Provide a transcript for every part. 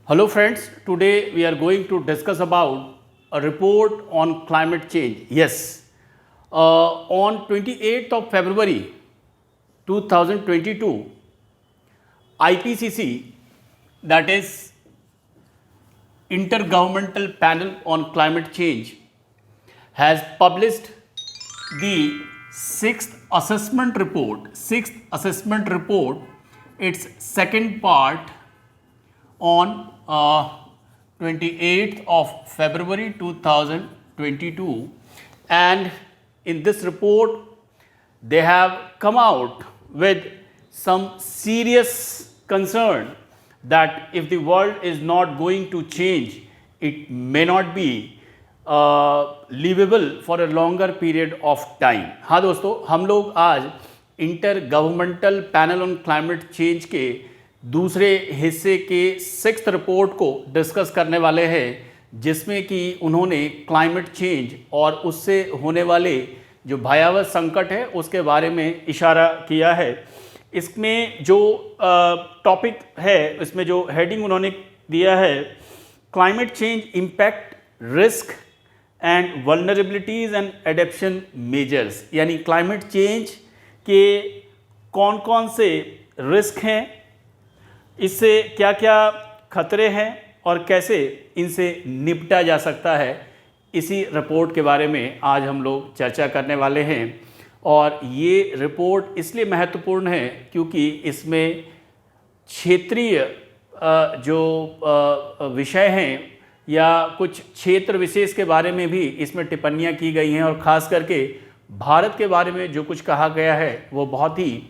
Hello friends, today we are going to discuss about a report on climate change. Yes, on 28th of February 2022, IPCC, that is Intergovernmental Panel on Climate Change, has published the sixth assessment report, its second part on 28th of February 2022, and in this report they have come out with some serious concern that if the world is not going to change, it may not be livable for a longer period of time. हाँ दोस्तों, हम लोग आज inter governmental panel on climate change के दूसरे हिस्से के sixth report को डिस्कस करने वाले हैं, जिसमें कि उन्होंने क्लाइमेट चेंज और उससे होने वाले जो भयावह संकट है उसके बारे में इशारा किया है। इसमें जो टॉपिक है, इसमें जो हेडिंग उन्होंने दिया है, climate change impact, risk and vulnerabilities and adaptation measures, यानी क्लाइमेट चेंज के कौन कौन से रिस्क हैं, इससे क्या क्या खतरे हैं और कैसे इनसे निपटा जा सकता है, इसी रिपोर्ट के बारे में आज हम लोग चर्चा करने वाले हैं। और ये रिपोर्ट इसलिए महत्वपूर्ण है क्योंकि इसमें क्षेत्रीय जो विषय हैं या कुछ क्षेत्र विशेष के बारे में भी इसमें टिप्पणियाँ की गई हैं, और ख़ास करके भारत के बारे में जो कुछ कहा गया है वो बहुत ही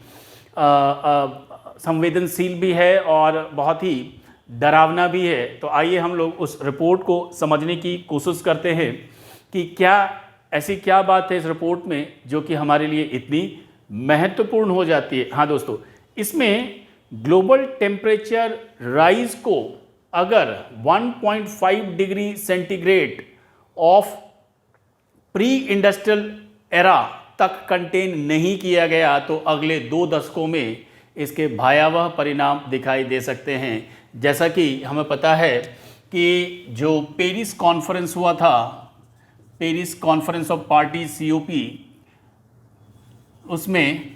संवेदनशील भी है और बहुत ही डरावना भी है। तो आइए हम लोग उस रिपोर्ट को समझने की कोशिश करते हैं कि ऐसी क्या बात है इस रिपोर्ट में जो कि हमारे लिए इतनी महत्वपूर्ण हो जाती है। हाँ दोस्तों, इसमें ग्लोबल टेम्परेचर राइज को अगर 1.5 degree centigrade of pre industrial era तक कंटेन नहीं किया गया तो अगले 2 दशकों में इसके भयावह परिणाम दिखाई दे सकते हैं। जैसा कि हमें पता है कि जो पेरिस कॉन्फ्रेंस हुआ था, Paris conference of party COP, उसमें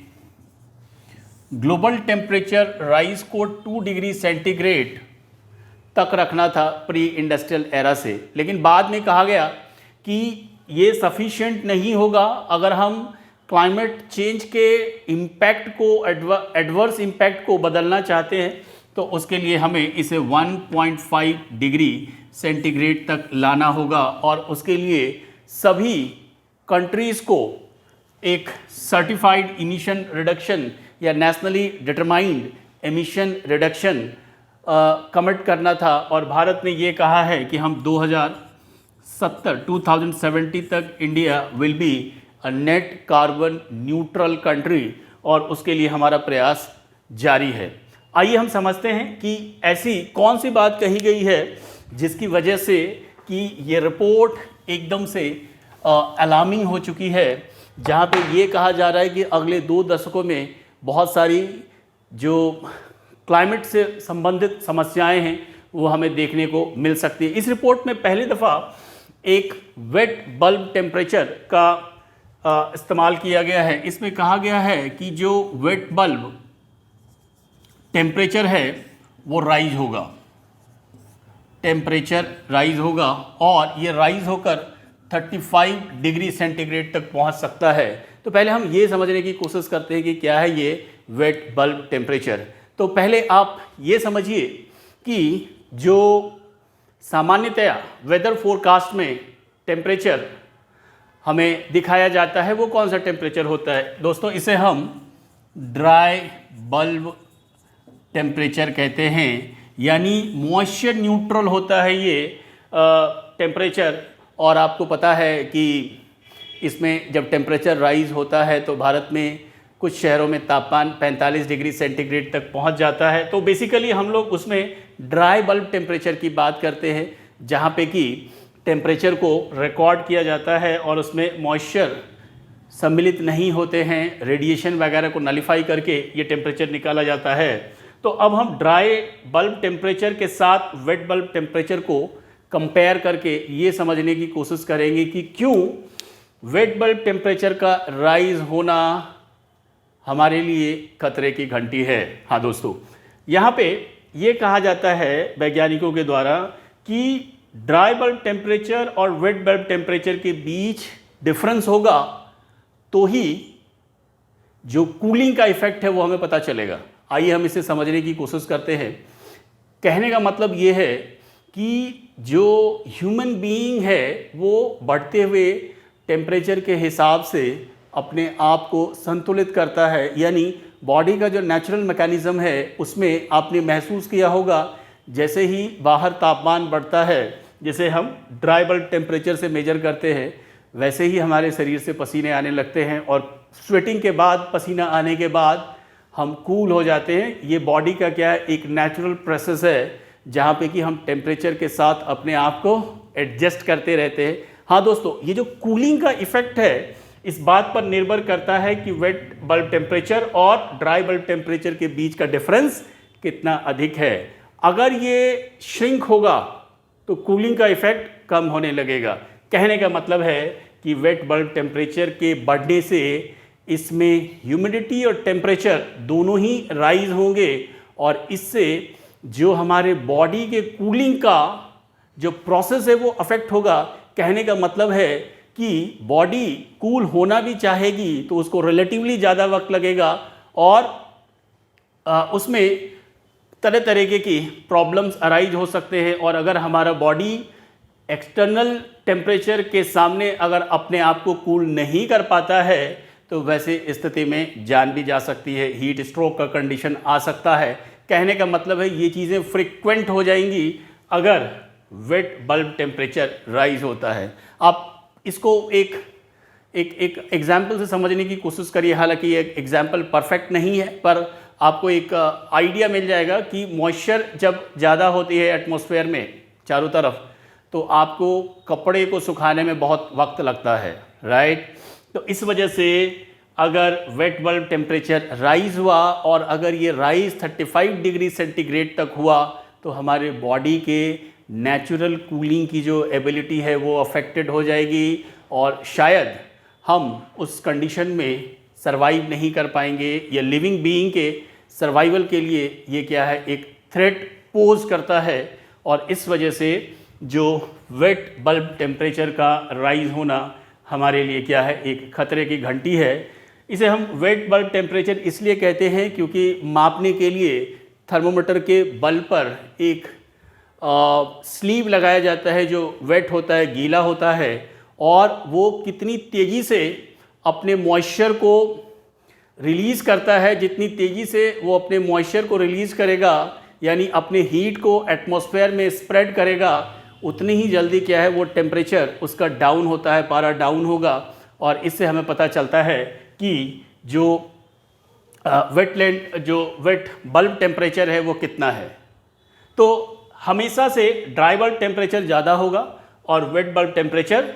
ग्लोबल टेम्परेचर राइज को 2 डिग्री सेंटीग्रेड तक रखना था प्री इंडस्ट्रियल एरा से, लेकिन बाद में कहा गया कि ये सफिशिएंट नहीं होगा अगर हम क्लाइमेट चेंज के इम्पैक्ट को, एडवर्स इम्पैक्ट को बदलना चाहते हैं, तो उसके लिए हमें इसे 1.5 डिग्री सेंटीग्रेड तक लाना होगा। और उसके लिए सभी कंट्रीज़ को एक सर्टिफाइड इमिशन रिडक्शन या nationally determined emission reduction commit करना था। और भारत ने ये कहा है कि हम 2070 तक India will be a net carbon neutral country, और उसके लिए हमारा प्रयास जारी है। आइए हम समझते हैं कि ऐसी कौन सी बात कही गई है जिसकी वजह से कि ये रिपोर्ट एकदम से अलार्मिंग हो चुकी है, जहाँ पे ये कहा जा रहा है कि अगले 2 दशकों में बहुत सारी जो क्लाइमेट से संबंधित समस्याएं हैं वो हमें देखने को मिल सकती है। इस रिपोर्ट में पहली दफ़ा एक वेट बल्ब टेम्परेचर का इस्तेमाल किया गया है। इसमें कहा गया है कि जो वेट बल्ब टेम्परेचर है वो राइज होगा, टेम्परेचर राइज होगा, और ये राइज होकर 35 डिग्री सेंटीग्रेड तक पहुंच सकता है। तो पहले हम ये समझने की कोशिश करते हैं कि क्या है ये वेट बल्ब टेम्परेचर। तो पहले आप ये समझिए कि जो सामान्यतया वेदर फोरकास्ट में टेम्परेचर हमें दिखाया जाता है वो कौन सा टेम्परेचर होता है दोस्तों? इसे हम ड्राई बल्ब टेम्परेचर कहते हैं, यानी मॉइस्चर न्यूट्रल होता है ये टेम्परेचर। और आपको पता है कि इसमें जब टेम्परेचर राइज होता है तो भारत में कुछ शहरों में तापमान 45 डिग्री सेंटीग्रेड तक पहुंच जाता है। तो बेसिकली हम लोग उसमें ड्राई बल्ब टेम्परेचर की बात करते हैं, जहां पे कि टेम्परेचर को रिकॉर्ड किया जाता है और उसमें मॉइस्चर सम्मिलित नहीं होते हैं, रेडिएशन वगैरह को नलीफाई करके ये टेम्परेचर निकाला जाता है। तो अब हम ड्राई बल्ब टेम्परेचर के साथ वेट बल्ब टेम्परेचर को कंपेयर करके ये समझने की कोशिश करेंगे कि क्यों वेट बल्ब टेम्परेचर का राइज होना हमारे लिए खतरे की घंटी है। हाँ दोस्तों, यहाँ पे ये कहा जाता है वैज्ञानिकों के द्वारा कि ड्राई बल्ब टेम्परेचर और वेट बल्ब टेम्परेचर के बीच डिफरेंस होगा तो ही जो कूलिंग का इफेक्ट है वो हमें पता चलेगा। आइए हम इसे समझने की कोशिश करते हैं। कहने का मतलब ये है कि जो ह्यूमन बीइंग है वो बढ़ते हुए टेम्परेचर के हिसाब से अपने आप को संतुलित करता है, यानी बॉडी का जो नेचुरल मैकेनिज्म है उसमें आपने महसूस किया होगा जैसे ही बाहर तापमान बढ़ता है, जैसे हम ड्राई बल्ब टेम्परेचर से मेजर करते हैं वैसे ही हमारे शरीर से पसीने आने लगते हैं और स्वेटिंग के बाद, पसीना आने के बाद हम कूल हो जाते हैं। ये बॉडी का क्या है, एक नेचुरल प्रोसेस है जहाँ पे कि हम टेम्परेचर के साथ अपने आप को एडजस्ट करते रहते हैं। हाँ दोस्तों, ये जो कूलिंग का इफेक्ट है इस बात पर निर्भर करता है कि वेट बल्ब टेम्परेचर और ड्राई बल्ब टेम्परेचर के बीच का डिफरेंस कितना अधिक है। अगर ये श्रिंक होगा तो कूलिंग का इफेक्ट कम होने लगेगा। कहने का मतलब है कि वेट बल्ब टेम्परेचर के बढ़ने से इसमें ह्यूमिडिटी और टेम्परेचर दोनों ही राइज होंगे और इससे जो हमारे बॉडी के कूलिंग का जो प्रोसेस है वो अफेक्ट होगा। कहने का मतलब है कि बॉडी कूल होना भी चाहेगी तो उसको रिलेटिवली ज़्यादा वक्त लगेगा और उसमें तरह तरीके की प्रॉब्लम्स अराइज हो सकते हैं। और अगर हमारा बॉडी एक्सटर्नल टेम्परेचर के सामने अगर अपने आप को कूल नहीं कर पाता है तो वैसे स्थिति में जान भी जा सकती है, हीट स्ट्रोक का कंडीशन आ सकता है। कहने का मतलब है ये चीज़ें फ्रिक्वेंट हो जाएंगी अगर वेट बल्ब टेम्परेचर राइज होता है। आप इसको एक एग्जाम्पल से समझने की कोशिश करिए। हालांकि ये एग्जाम्पल परफेक्ट नहीं है पर आपको एक आइडिया मिल जाएगा कि मॉइस्चर जब ज़्यादा होती है एटमॉस्फेयर में चारों तरफ तो आपको कपड़े को सुखाने में बहुत वक्त लगता है, राइट। तो इस वजह से अगर वेट बल्ब टेम्परेचर राइज हुआ और अगर ये राइज 35 डिग्री सेंटीग्रेड तक हुआ तो हमारे बॉडी के नेचुरल कूलिंग की जो एबिलिटी है वो अफेक्टेड हो जाएगी और शायद हम उस कंडीशन में सरवाइव नहीं कर पाएंगे या लिविंग बीइंग के सर्वाइवल के लिए ये क्या है, एक थ्रेट पोज करता है। और इस वजह से जो वेट बल्ब टेम्परेचर का राइज होना हमारे लिए क्या है, एक खतरे की घंटी है। इसे हम वेट बल्ब टेम्परेचर इसलिए कहते हैं क्योंकि मापने के लिए थर्मोमीटर के बल्ब पर एक स्लीव लगाया जाता है जो वेट होता है, गीला होता है और वो कितनी तेज़ी से अपने मॉइस्चर को रिलीज़ करता है, जितनी तेज़ी से वो अपने मॉइस्चर को रिलीज़ करेगा यानी अपने हीट को एटमॉस्फेयर में स्प्रेड करेगा, उतनी ही जल्दी क्या है वो टेम्परेचर उसका डाउन होता है, पारा डाउन होगा। और इससे हमें पता चलता है कि जो वेट बल्ब टेम्परेचर है वो कितना है। तो हमेशा से ड्राई बल्ब टेम्परेचर ज़्यादा होगा और वेट बल्ब टेम्परेचर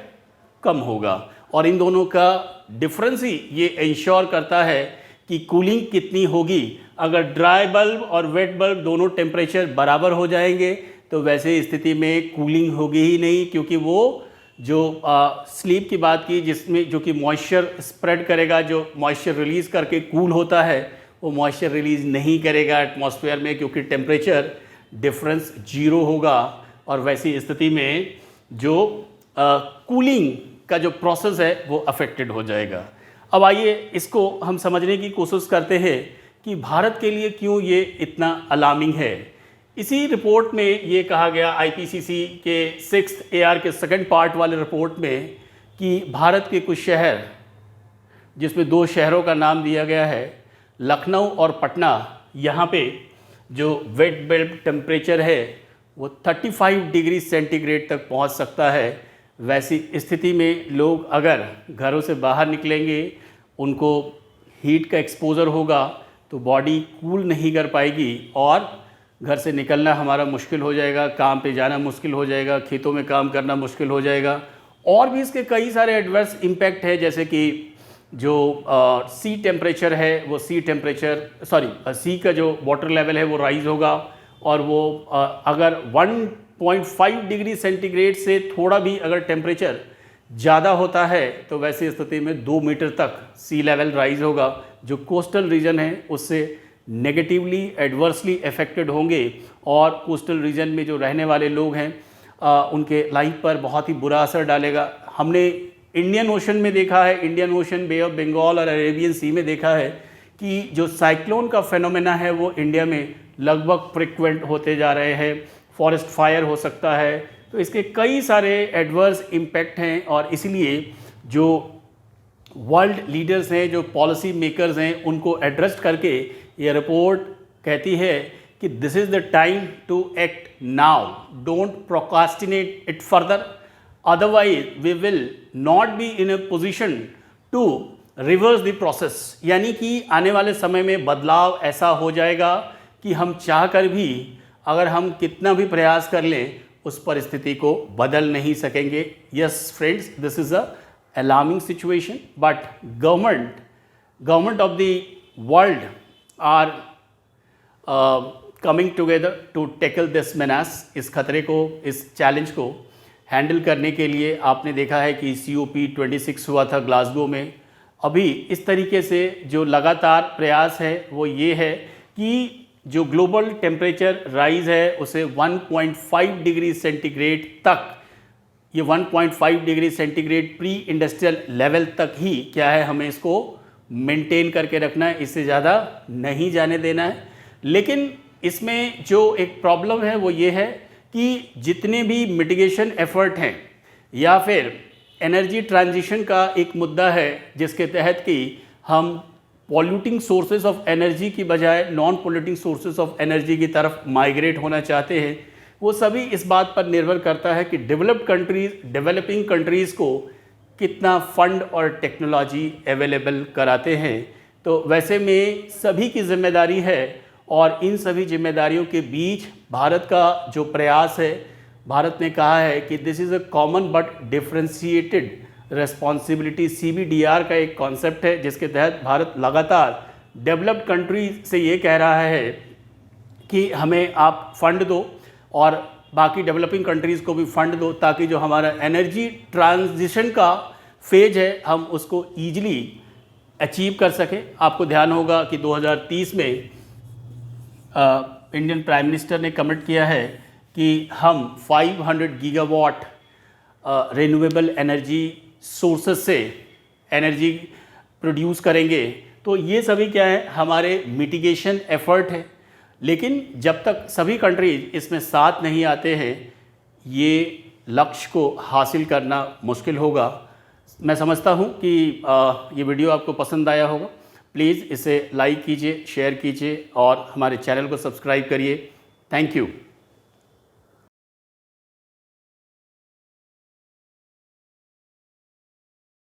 कम होगा और इन दोनों का डिफरेंस ही ये इंश्योर करता है कि कूलिंग कितनी होगी। अगर ड्राई बल्ब और वेट बल्ब दोनों टेम्परेचर बराबर हो जाएंगे तो वैसे स्थिति में कूलिंग होगी ही नहीं, क्योंकि वो जो स्लीप की बात की जिसमें जो कि मॉइस्चर स्प्रेड करेगा, जो मॉइस्चर रिलीज़ करके कूल होता है वो मॉइस्चर रिलीज़ नहीं करेगा एटमॉस्फेयर में, क्योंकि टेम्परेचर डिफरेंस 0 होगा और वैसी स्थिति में जो कूलिंग का जो प्रोसेस है वो अफेक्टेड हो जाएगा। अब आइए इसको हम समझने की कोशिश करते हैं कि भारत के लिए क्यों ये इतना अलार्मिंग है। इसी रिपोर्ट में ये कहा गया IPCC के 6th AR के सेकंड पार्ट वाले रिपोर्ट में कि भारत के कुछ शहर, जिसमें 2 शहरों का नाम दिया गया है लखनऊ और पटना, यहाँ पे जो वेट बल्ब टेम्परेचर है वो 35 डिग्री सेंटीग्रेड तक पहुँच सकता है। वैसी स्थिति में लोग अगर घरों से बाहर निकलेंगे, उनको हीट का एक्सपोज़र होगा तो बॉडी कूल नहीं कर पाएगी और घर से निकलना हमारा मुश्किल हो जाएगा, काम पे जाना मुश्किल हो जाएगा, खेतों में काम करना मुश्किल हो जाएगा। और भी इसके कई सारे एडवर्स इम्पैक्ट है, जैसे कि जो सी टेम्परेचर है वो सी का जो वाटर लेवल है वो राइज होगा, और वो अगर 1.5 डिग्री सेंटीग्रेड से थोड़ा भी अगर टेम्परेचर ज़्यादा होता है तो वैसी स्थिति में 2 मीटर तक सी लेवल राइज होगा, जो कोस्टल रीजन है उससे नेगेटिवली एडवर्सली अफेक्टेड होंगे, और कोस्टल रीजन में जो रहने वाले लोग हैं उनके लाइफ पर बहुत ही बुरा असर डालेगा। हमने इंडियन ओशन में देखा है, Indian Ocean, bay of Bengal और अरेबियन सी में देखा है कि जो साइक्लोन का फेनोमेना है वो इंडिया में लगभग फ्रिक्वेंट होते जा रहे हैं। फॉरेस्ट फायर हो सकता है, तो इसके कई सारे एडवर्स इम्पैक्ट हैं, और इसीलिए जो वर्ल्ड लीडर्स हैं, जो पॉलिसी मेकर्स हैं, उनको एड्रेस करके ये रिपोर्ट कहती है कि this is the time to act now, don't procrastinate it further, otherwise we will not be in a position to reverse the process. यानी कि आने वाले समय में बदलाव ऐसा हो जाएगा कि हम चाहकर भी, अगर हम कितना भी प्रयास कर लें, उस परिस्थिति को बदल नहीं सकेंगे। Yes friends, this is a alarming situation, but government of the world are coming together to tackle this menace. इस खतरे को, इस चैलेंज को हैंडल करने के लिए आपने देखा है कि COP26 हुआ था ग्लासगो में। अभी इस तरीके से जो लगातार प्रयास है वो ये है कि जो ग्लोबल टेम्परेचर राइज है उसे 1.5 डिग्री सेंटीग्रेड तक, ये 1.5 degree centigrade pre industrial level तक ही क्या है, हमें इसको मेंटेन करके रखना है, इससे ज़्यादा नहीं जाने देना है। लेकिन इसमें जो एक प्रॉब्लम है वो ये है कि जितने भी मिटिगेशन एफर्ट हैं या फिर एनर्जी ट्रांजिशन का एक मुद्दा है जिसके तहत कि हम पॉल्यूटिंग सोर्सेज ऑफ एनर्जी की बजाय non polluting sources of energy की तरफ माइग्रेट होना चाहते हैं, वो सभी इस बात पर निर्भर करता है कि डेवलप्ड कंट्रीज़ डेवलपिंग कंट्रीज़ को कितना फंड और टेक्नोलॉजी अवेलेबल कराते हैं। तो वैसे में सभी की जिम्मेदारी है, और इन सभी जिम्मेदारियों के बीच भारत का जो प्रयास है, भारत ने कहा है कि this is a common but differentiated responsibility. CBDR का एक कॉन्सेप्ट है जिसके तहत भारत लगातार डेवलप्ड कंट्री से ये कह रहा है कि हमें आप फंड दो और बाकी डेवलपिंग कंट्रीज़ को भी फंड दो, ताकि जो हमारा एनर्जी ट्रांजिशन का फेज है हम उसको ईजिली अचीव कर सकें। आपको ध्यान होगा कि 2030 में इंडियन प्राइम मिनिस्टर ने कमिट किया है कि हम 500 गीगावाट रिन्यूएबल एनर्जी सोर्सेस से एनर्जी प्रोड्यूस करेंगे। तो ये सभी क्या है, हमारे मिटिगेशन एफर्ट है। लेकिन जब तक सभी कंट्रीज इसमें साथ नहीं आते हैं, ये लक्ष्य को हासिल करना मुश्किल होगा। मैं समझता हूँ कि ये वीडियो आपको पसंद आया होगा। प्लीज़ इसे लाइक कीजिए, शेयर कीजिए और हमारे चैनल को सब्सक्राइब करिए। Thank you.